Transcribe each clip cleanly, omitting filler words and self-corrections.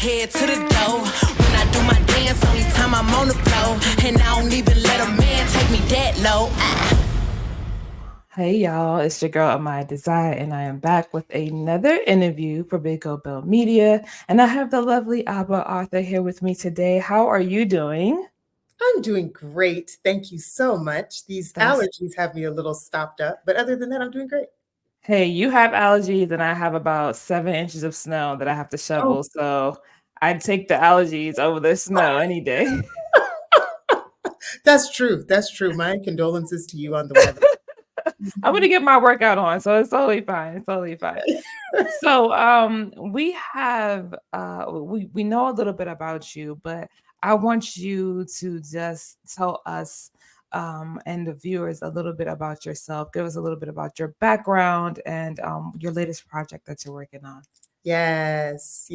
head to the door. When I do my dance, only time I'm on the floor. And I don't even let a man take me that low. Hey y'all, it's your girl My Desire, and I am back with another interview for Big O Bell Media. And I have the lovely Abba Arthur here with me today. How are you doing? I'm doing great. Thank you so much. These allergies have me a little stopped up, but other than that, I'm doing great. Hey, you have allergies, and I have about 7 inches of snow that I have to shovel. So I'd take the allergies over the snow any day. That's true. That's true. My condolences to you on the weather. I'm gonna get my workout on, so it's totally fine. It's totally fine. So we have we know a little bit about you, but I want you to just tell us and the viewers a little bit about yourself. Give us a little bit about your background and your latest project that you're working on. Yes,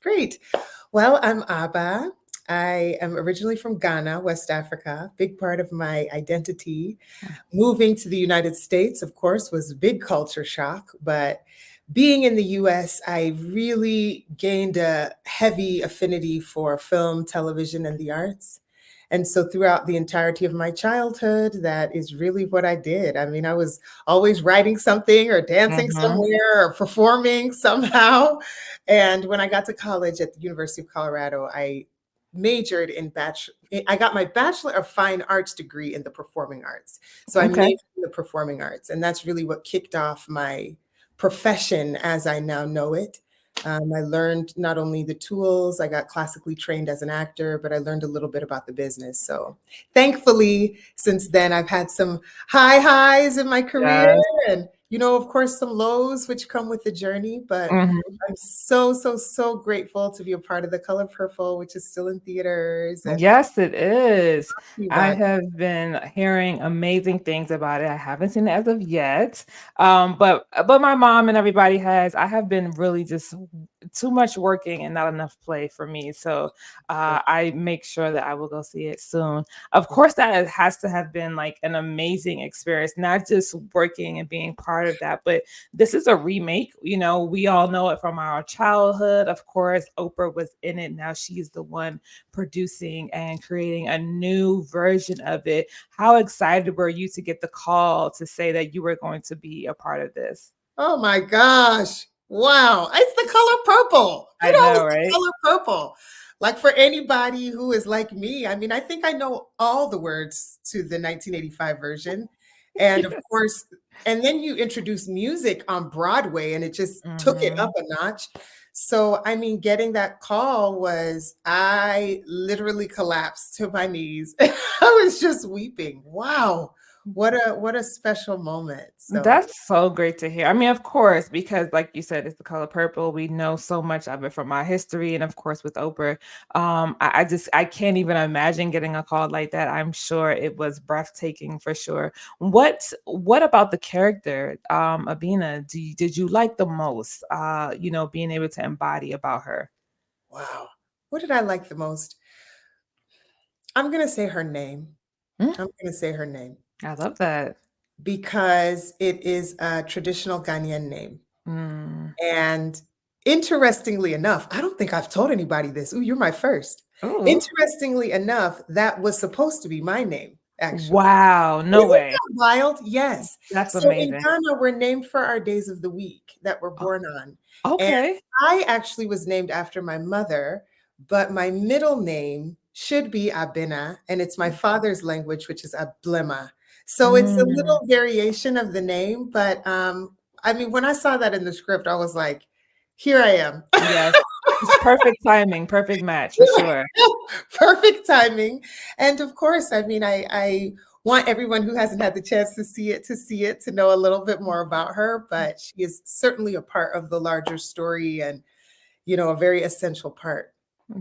great. Well, I'm Abba. I am originally from Ghana, West Africa. Big part of my identity. Moving to the United States, of course, was a big culture shock, but being in the US, I really gained a heavy affinity for film, television, and the arts. And so throughout the entirety of my childhood, that is really what I did. I mean, I was always writing something or dancing somewhere or performing somehow. And when I got to college at the University of Colorado, I majored in I got my Bachelor of Fine Arts degree in the performing arts. So I majored in the performing arts, and that's really what kicked off my profession as I now know it. I learned not only the tools, I got classically trained as an actor, but I learned a little bit about the business. So thankfully, since then, I've had some highs in my career and, of course, some lows, which come with the journey. But I'm so grateful to be a part of The Color Purple, which is still in theaters. Yes, it is. I have been hearing amazing things about it. I haven't seen it as of yet, but my mom and everybody has. I have been really just too much working and not enough play for me. So I make sure that I will go see it soon. Of course, that has to have been like an amazing experience, not just working and being part of that, but this is a remake. We all know it from our childhood. Of course, Oprah was in it. Now she's the one producing and creating a new version of it. How excited were you to get the call to say that you were going to be a part of this? Oh my gosh. Wow. It's The Color Purple. I know, right? The Color Purple. Like for anybody who is like me, I mean, I think I know all the words to the 1985 version. And of course, and then you introduce music on Broadway and it just took it up a notch. So, I mean, getting that call I literally collapsed to my knees. I was just weeping. Wow. What a special moment. So. That's so great to hear. I mean, of course, because like you said, it's The Color Purple. We know so much of it from our history, and of course with Oprah. I can't even imagine getting a call like that. I'm sure it was breathtaking for sure. What about the character, Abina, did you like the most? Being able to embody about her. Wow. What did I like the most? I'm gonna say her name. I love that. Because it is a traditional Ghanaian name. And interestingly enough, I don't think I've told anybody this. Ooh, you're my first. Ooh. Interestingly enough, that was supposed to be my name, actually. Wow, no way. Isn't that wild? Yes. That's so amazing. In Ghana, we're named for our days of the week that we're born on. Okay. And I actually was named after my mother, but my middle name should be Abina, and it's my father's language, which is Ablema. So it's a little variation of the name, but I mean, when I saw that in the script, I was like, here I am. Yes, it's perfect timing, perfect match for sure. Perfect timing. And of course, I mean, I want everyone who hasn't had the chance to see it, to know a little bit more about her, but she is certainly a part of the larger story and, a very essential part.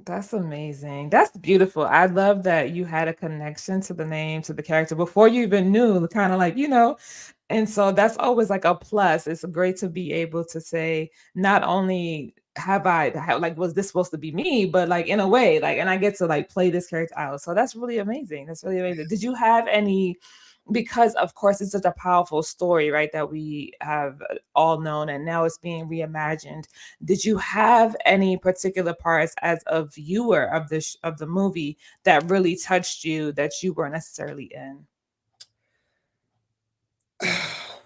That's amazing. That's beautiful. I love that you had a connection to the name, to the character before you even knew, kind of like, and so that's always like a plus. It's great to be able to say, not only was this supposed to be me, but like in a way, like, and I get to like play this character out. So that's really amazing. Did you have any because of course it's such a powerful story, right, that we have all known, and now it's being reimagined. Did you have any particular parts as a viewer of of the movie that really touched you that you weren't necessarily in?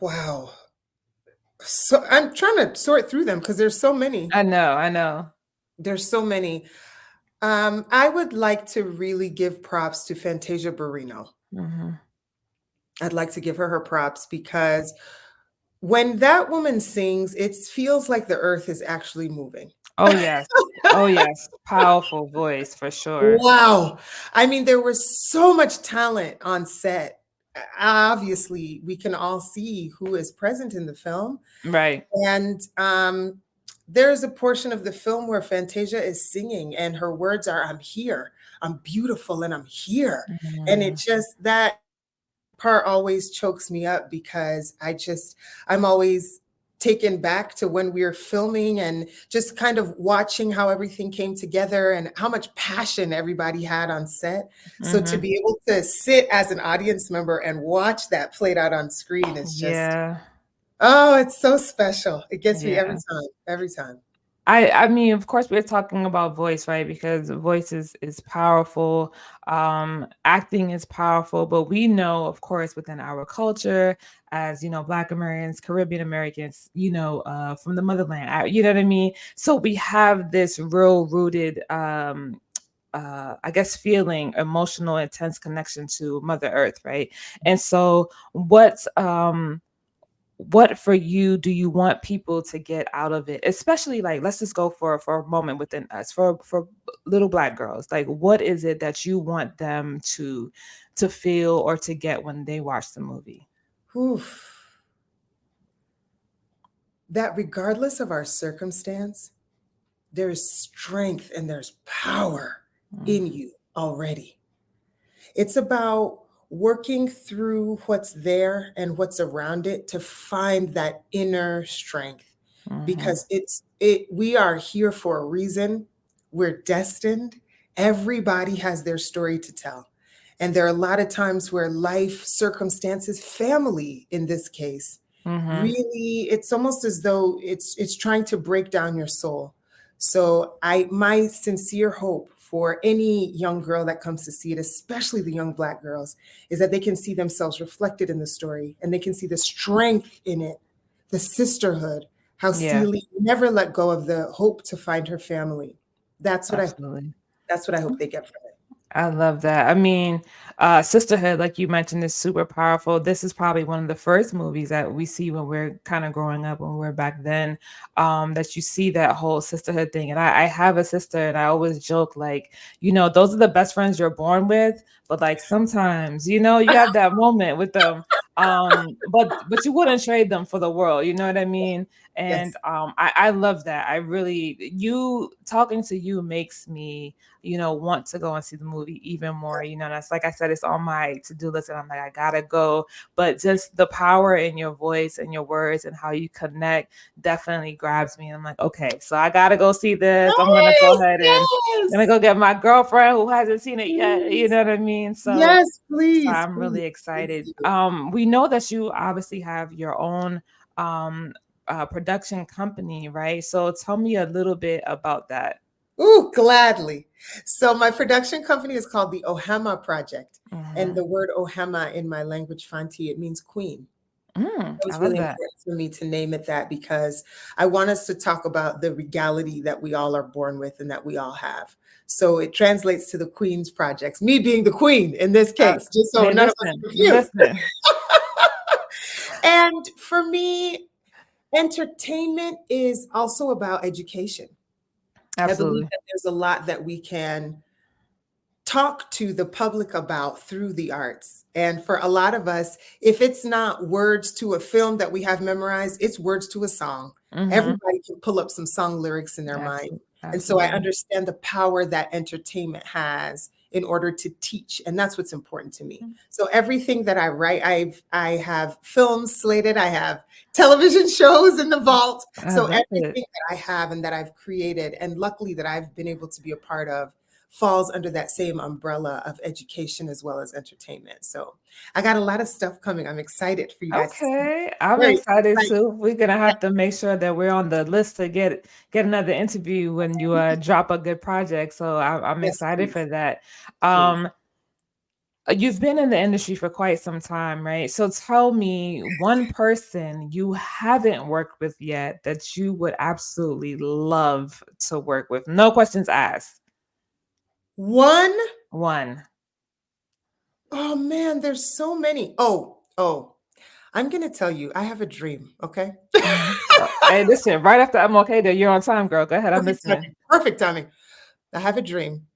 Wow. So I'm trying to sort through them because there's so many. I know. There's so many. I would like to really give props to Fantasia Barrino. Hmm. I'd like to give her props because when that woman sings, it feels like the earth is actually moving. Oh yes. Oh yes. Powerful voice for sure. Wow. I mean, there was so much talent on set. Obviously, we can all see who is present in the film. Right. And there's a portion of the film where Fantasia is singing and her words are, I'm here, I'm beautiful, and I'm here. And it Mhm. just, that part always chokes me up because I'm always taken back to when we were filming and just kind of watching how everything came together and how much passion everybody had on set. So to Mhm. be able to sit as an audience member and watch that played out on screen is just, Yeah. oh, it's so special. It gets me Yeah. every time. I mean, of course, we're talking about voice, right? Because voice is powerful. Acting is powerful, but we know, of course, within our culture, as Black Americans, Caribbean Americans, from the motherland, you know what I mean? So we have this real rooted I guess feeling emotional, intense connection to Mother Earth, right? And so what for you do you want people to get out of it, especially, like, let's just go for a moment within us, for little Black girls, like what is it that you want them to feel or to get when they watch the movie? Oof. That regardless of our circumstance, there's strength and there's power Mm, in you already. It's about working through what's there and what's around it to find that inner strength mhm, because we are here for a reason. We're destined. Everybody has their story to tell. And there are a lot of times where life circumstances, family in this case, mhm, really, it's almost as though it's trying to break down your soul. So my sincere hope for any young girl that comes to see it, especially the young Black girls, is that they can see themselves reflected in the story and they can see the strength in it, the sisterhood, how yeah, Celie never let go of the hope to find her family. That's what I absolutely. that's what I hope they get from it. I love that. I mean, sisterhood, like you mentioned, is super powerful. This is probably one of the first movies that we see when we're kind of growing up, when we're back then, that you see that whole sisterhood thing. And I have a sister, and I always joke, like, those are the best friends you're born with, but like sometimes, you have that moment with them. But you wouldn't trade them for the world, you know what I mean? And Yes. I love that. I really, you talking to you makes me want to go and see the movie even more. That's, like I said, it's on my to-do list, and I'm like, I gotta go. But just the power in your voice and your words and how you connect definitely grabs me. And I'm like, okay, so I gotta go see this. I'm gonna go Yes, ahead and gonna yes, go get my girlfriend who hasn't seen it yet. You please. know what I mean? So Yes, please, I'm please, really please excited. do. We know that you obviously have your own um production company, right? So tell me a little bit about that. Ooh, gladly. So my production company is called the Ohemaa Project. And Mhm. the word Ohemaa in my language, Fanti, it means queen. It I was love really that. important for me to name it that because I want us to talk about the regality that we all are born with and that we all have. So it translates to the Queen's Projects, me being the queen in this Uh, case, just so hey, none of us are listen, confused. listen. And for me, entertainment is also about education. I believe Absolutely. that there's a lot that we can talk to the public about through the arts. And for a lot of us, if it's not words to a film that we have memorized, it's words to a song. Mhm. Everybody can pull up some song lyrics in their mind. And so I Absolutely. understand the power that entertainment has in order to teach. And that's what's important to me. Mm. So everything that I write, I have films slated, I have television shows in the vault. I So love it. everything that I have and that I've created, and luckily that I've been able to be a part of, falls under that same umbrella of education as well as entertainment. So I got a lot of stuff coming. I'm excited for you guys to see. Okay, I'm Very excited excited. too. We're gonna have to make sure that we're on the list to get another interview when you drop a good project. So I'm Yes, excited please. for that. Please. You've been in the industry for quite some time, right? So tell me one person you haven't worked with yet that you would absolutely love to work with. No questions asked. One. One. Oh man, there's so many. Oh. I'm going to tell you, I have a dream, okay? Mhm. Hey, listen, right after I'm okay there, you're on time, girl. Go ahead, I'm Perfect listening. timing. Perfect timing. I have a dream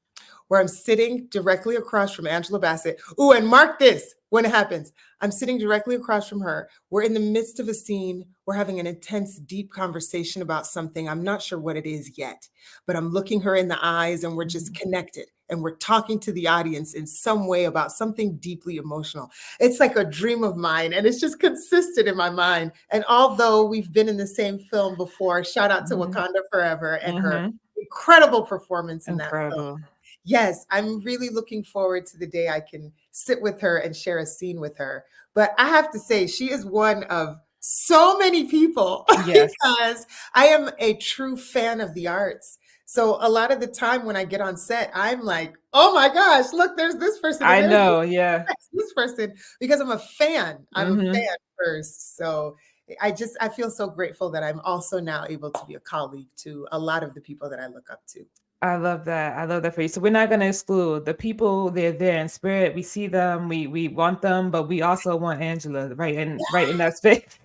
where I'm sitting directly across from Angela Bassett. Ooh, and mark this when it happens. I'm sitting directly across from her. We're in the midst of a scene. We're having an intense, deep conversation about something. I'm not sure what it is yet, but I'm looking her in the eyes and we're just connected. And we're talking to the audience in some way about something deeply emotional. It's like a dream of mine, and it's just consistent in my mind. And although we've been in the same film before, shout out to Mhm. Wakanda Forever and her Mhm. incredible performance in that film. Incredible. Yes, I'm really looking forward to the day I can sit with her and share a scene with her. But I have to say, she is one of so many people Yes. because I am a true fan of the arts. So a lot of the time when I get on set, I'm like, oh my gosh, look, there's this person and I there's know, yeah. this person because I'm a fan. I'm a Mhm. fan first. So I feel so grateful that I'm also now able to be a colleague to a lot of the people that I look up to. I love that. I love that for you. So we're not gonna exclude the people. They're there in spirit. We see them. We want them, but we also want Angela right in that space.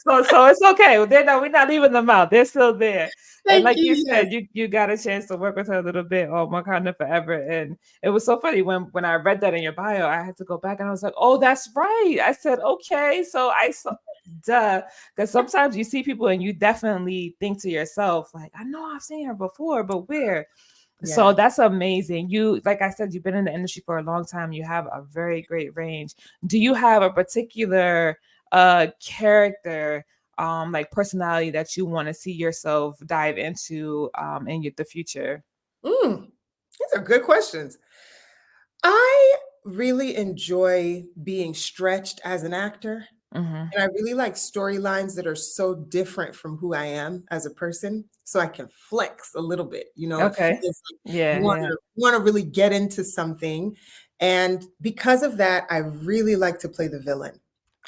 So it's okay. They're not. We're not leaving them out. They're still there. And Thank like you you. Yes. said, you got a chance to work with her a little bit on Wakanda Forever, and it was so funny when I read that in your bio. I had to go back and I was like, oh, that's right. I said okay. So I saw. Duh, because sometimes you see people and you definitely think to yourself, like, I know I've seen her before, but where? So Yeah. that's amazing. You, like I said, you've been in the industry for a long time. You have a very great range. Do you have a particular character, like personality that you want to see yourself dive into the future? These are good questions. I really enjoy being stretched as an actor. Hmm. And I really like storylines that are so different from who I am as a person, so I can flex a little bit. It Okay. feels like Yeah, you yeah. want to really get into something. And because of that, I really like to play the villain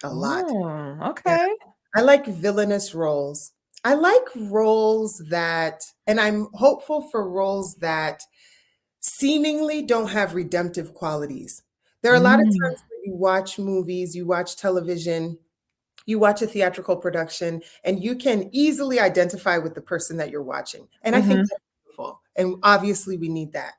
a lot. Oh, Yeah. okay. I like villainous roles. I like roles that, and I'm hopeful for roles that seemingly don't have redemptive qualities. There are a lot of Mm, times where you watch movies, you watch television, you watch a theatrical production, and you can easily identify with the person that you're watching. And I think mm-hmm, that's beautiful. And obviously, we need that.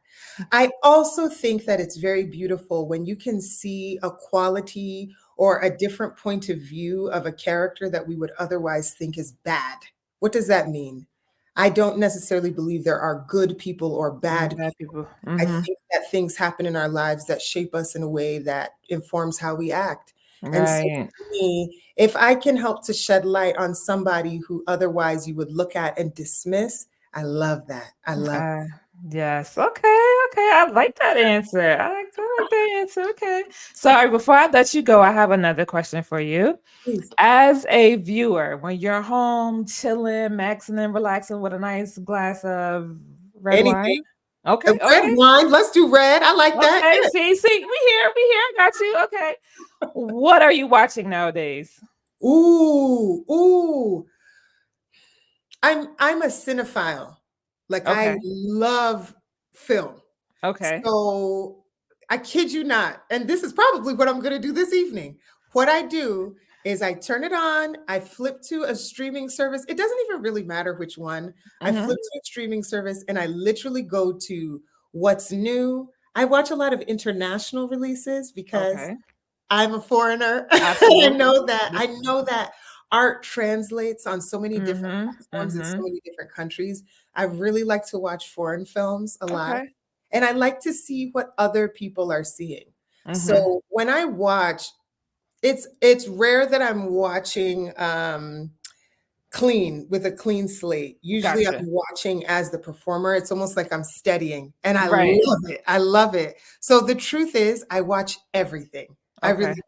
I also think that it's very beautiful when you can see a quality or a different point of view of a character that we would otherwise think is bad. What does that mean? I don't necessarily believe there are good people or bad bad people. people. I Mm-hmm. think that things happen in our lives that shape us in a way that informs how we act. And so Right. for me, if I can help to shed light on somebody who otherwise you would look at and dismiss, I love that. I love Uh, yes. Okay. Okay. I like that answer. I like that answer. Okay. Sorry. Before I let you go, I have another question for you. it. As a viewer, when you're home chilling, maxing and relaxing with a nice glass of red Anything. wine. Okay. Red Okay. wine. Let's do red. I like that. Okay. See, we here. I got you. Okay. What are you watching nowadays? Ooh, ooh. I'm a cinephile. Like I Okay. love film. Okay. So I kid you not. And this is probably what I'm going to do this evening. What I do is I turn it on, I flip to a streaming service. It doesn't even really matter which one. I Mm-hmm. flip to a streaming service and I literally go to what's new. I watch a lot of international releases because Okay. I'm a foreigner. Absolutely. I know that art translates on so many different Mm-hmm. platforms in so Mm-hmm. many different countries. I really like to watch foreign films a lot. Okay. And I like to see what other people are seeing. Mm-hmm. So when I watch, it's rare that I'm watching clean, with a clean slate. Usually I'm Gotcha. watching as the performer. It's almost like I'm studying, and I Right. love it. I love it. So the truth is, I watch everything. I Okay. really do.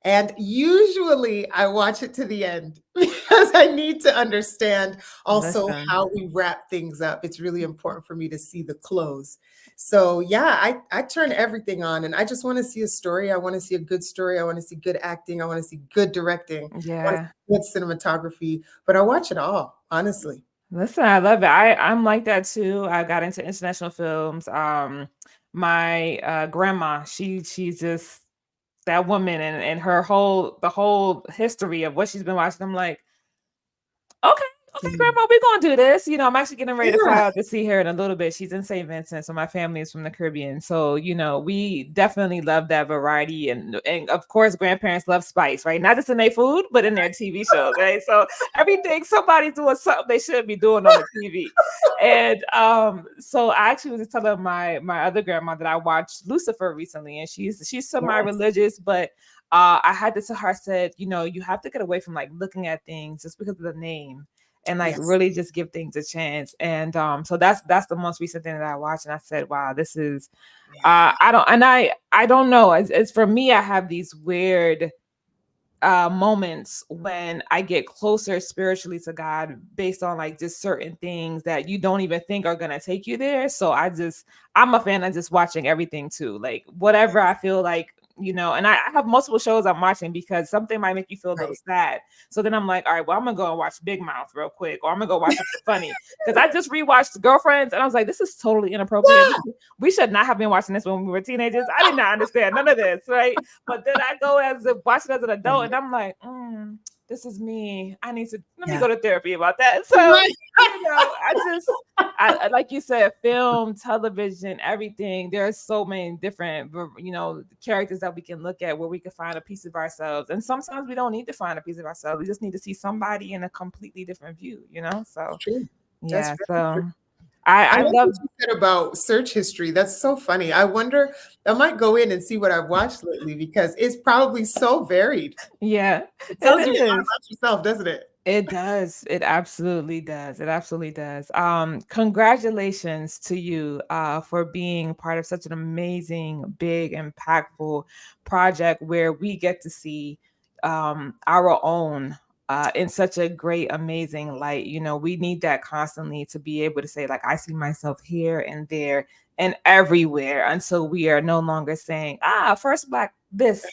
And usually I watch it to the end because I need to understand also Listen. how we wrap things up. It's really important for me to see the close. So yeah, I turn everything on, and I just want to see a story. I want to see a good story. I want to see good acting. I want to see good directing. I want to Yeah. see good cinematography, but I watch it all, honestly. Listen, I love it. I'm like that too. I got into international films. My grandma, she's just that woman, and the whole history of what she's been watching. I'm like, okay, okay, Mm. grandma, we're gonna do this. I'm actually getting ready to fly Yeah, out to see her in a little bit. She's in St. Vincent, so my family is from the Caribbean. So, we definitely love that variety. And of course, grandparents love spice, right? Not just in their food, but in their TV shows, right? So everything somebody's doing something they shouldn't be doing on the TV. And so I actually was just telling my other grandma that I watched Lucifer recently, and she's yes, semi-religious, but I had to tell her, I said, you have to get away from like looking at things just because of the name and like yes, really just give things a chance. And so that's the most recent thing that I watched. And I said, wow, this is yeah. I don't know. It's for me, I have these weird moments when I get closer spiritually to God based on like just certain things that you don't even think are gonna take you there. So I'm a fan of just watching everything too. Like whatever I feel like, and I have multiple shows I'm watching because something might make you feel a little Right. sad. So then I'm like, all right, well, I'm gonna go and watch Big Mouth real quick, or I'm gonna go watch something funny. Because I just rewatched Girlfriends and I was like, this is totally inappropriate. Yeah. We should not have been watching this when we were teenagers. I did not understand none of this, right? But then I go watch it as an adult, and I'm like, this is me. Let me Yeah. go to therapy about that. So, Right. I like you said, film, television, everything. There are so many different, characters that we can look at where we can find a piece of ourselves. And sometimes we don't need to find a piece of ourselves. We just need to see somebody in a completely different view, So, True. That's yeah. very true. So I I like love, what you said about search history. That's so funny. I wonder, I might go in and see what I've watched lately because it's probably so varied. yeah, It it tells you a lot is. about yourself, doesn't it? It does. It absolutely does. It absolutely does. Congratulations to you for being part of such an amazing, big, impactful project where we get to see our own in such a great, amazing light. We need that constantly to be able to say, like, I see myself here and there and everywhere until we are no longer saying, first Black this,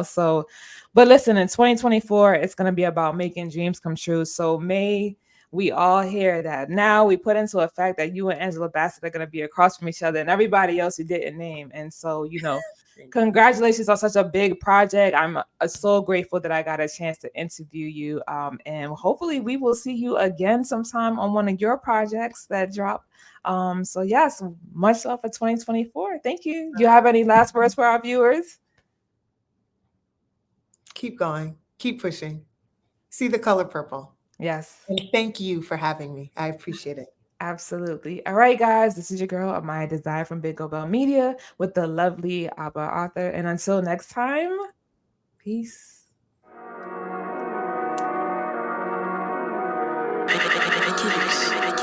So but listen, in 2024, it's going to be about making dreams come true. So may we all hear that. Now we put into effect that you and Angela Bassett are going to be across from each other and everybody else you didn't name. And so, Thank you. congratulations on such a big project. I'm so grateful that I got a chance to interview you. And hopefully we will see you again sometime on one of your projects that drop. So yes, much love for 2024. Thank you. Do you have any last words for our viewers? Keep going. Keep pushing. See the color purple. Yes. And thank you for having me. I appreciate it. Absolutely. All right, guys, this is your girl, Amaya Desire from Big Go Media with the lovely Abba author. And until next time, peace. Ridiculous.